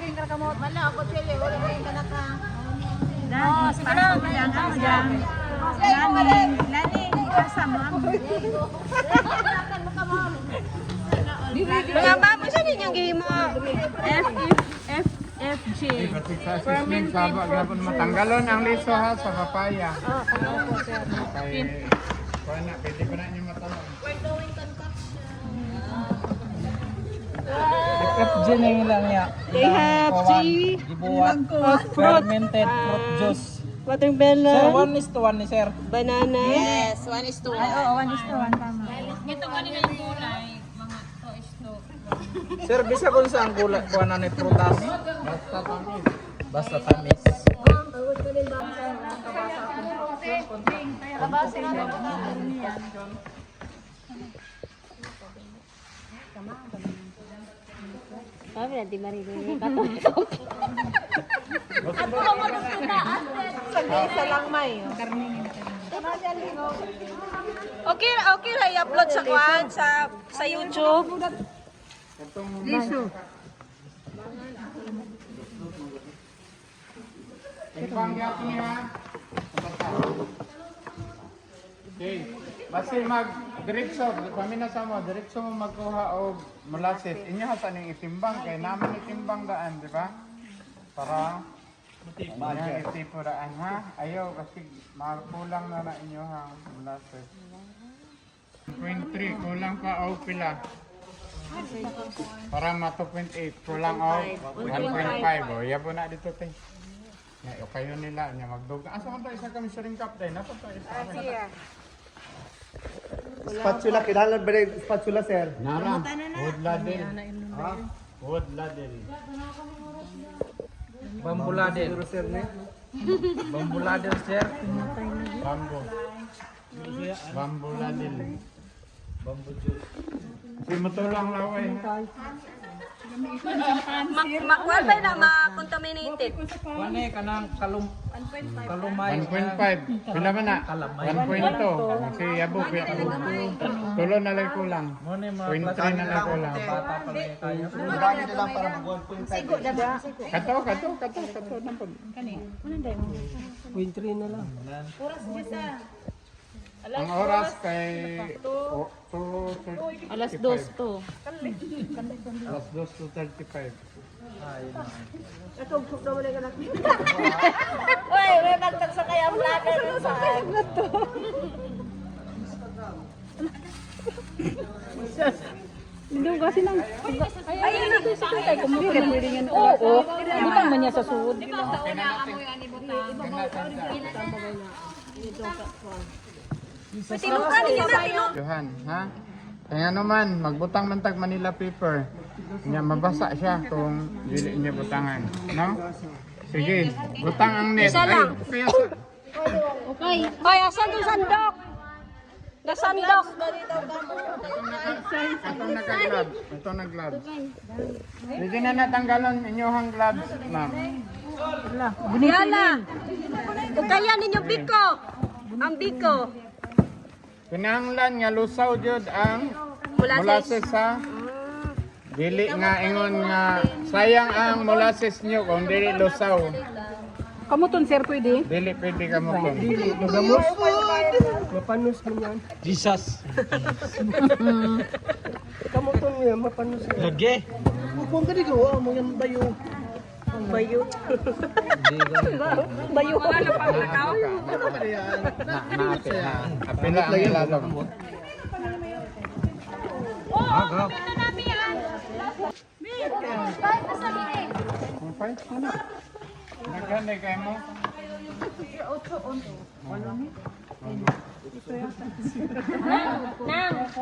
king kamot wala ako sili wala king kanaka. Oh, sige lang. Lani, kasama mo. Mga mamo siya ninyong gihimo. FG. Fermented. Gapon matanggalon ang liso ha sa papaya. Kay wala pwede pa na niyo matanong. FG na yung lang niya. They have Gibuhat. Fermented fruit juice. Sir, watermelon, 1:1 ni sir. banana. Yes, 1:1. Ay, oo, 1:1 tama. Ito kanina yung kulay, mga 2:2. Sir, bisa kung saan kulay kuha na ni prutas. Basta tamis. Basta tamis. Sabi na, di maririnig. Sa lang may. Okay, okay ra i-upload sa kwan sa YouTube. Liso. Ipang yapon niya. Okay. Basta diretso, pamina sa mo, diretso mo magkuha og molasses. Inyo ha sa ning itimbang kay naman itimbang daan, di ba? Para Yan, itipo daan ha. Ayaw kasi makulang na inyo hang molasses. 1.3 kulang pa og pila. Para ma 2.8 kulang og 1.5. O iya po na dito te. Ya, kayo nila nya magdugtong. Asa man tayo sa kami sharing cup day? Napa tayo sa amin? Spatula, kailangan ba rin spatula, sir? Nara. Wood ladle. Ha? Wood ladle. Bambuladel. Bambuladel, sir. Bambo. Bambo ladle. Bambu juice. Si matulong laway. Makuha ba na ma-contaminated? Wane kanang kalumay. 1.5. Pila man na? 1.2. Si Abu. Tulo na lang kulang. Mone 0.3 na lang kulang. bata pa lang kayo. Dami na lang para mag-1.5. Kato na po. 0.3 na lang. Ang oras kay 2:35. Alas 2 to. Alas 2:35. Uy, may bagtag sa kaya vlogger sa Hindi ko kasi nang... Ay, hindi sa kutay. Kumuli, pwede nga. Oo. Butang man niya sa suod. Di ba sa una amoy ani butang? Tinukan ninyo na tinuk. Johan, ha? Kaya naman, magbutang man tag Manila paper. Nya mabasa siya kung dili niya butangan, no? Sige, butang ang net. Isa lang. Kaya sa Okay. Hoy, asan yung sandok? Nasandok. Itong naka-glove. Itong nag-glove. Hindi na natanggalon inyong gloves, ma'am. Yana. Kaya ninyo biko. Ang biko. Kinahanglan nga lusaw jud ang molasses sa dili nga ingon nga sayang ang molasses nyo kung dili lusaw. Kamuton, sir, pwede? Dili pwede ka mo kung. Magamos. Mapanos mo yan. Jesus. Kamuton mo yan, mapanos yan. Lagi. Kung ka dito, mo yan bayo. Bayo. Bayo. Naate ha. Apila ang ilalong. Agap. Okay, ano? Naghanay kayo mo?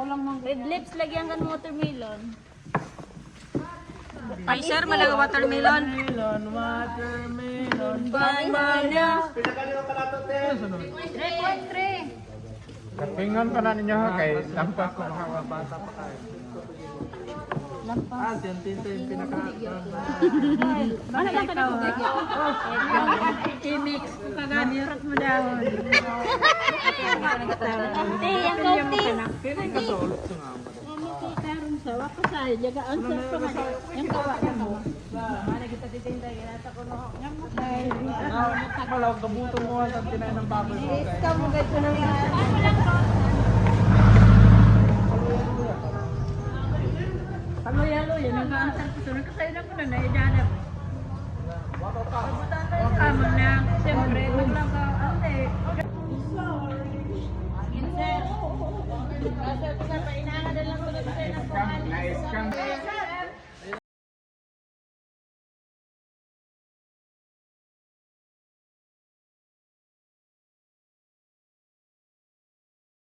Nang, red lips lagyan kan watermelon. Ay, sir, malaga watermelon. Banana. 3.3. Kapingon pa na ninyo ha kay lampas ko mga bata pa kayo. Ah, tintinto yung pinaka. Ano lang ka na? I-mix. Kagani-rak mo daw. Ate, ang kaunti. Kaya kasulot sa nga. Karon sa wakas sa ay jaga ang sa pa yung kawa na mo. Wala, gabuto mo sa tinayin ng baboy mo. Ikaw mo ganito na nga. Ano yalo yan ang kaansan ko sunod kasi na po na naidana.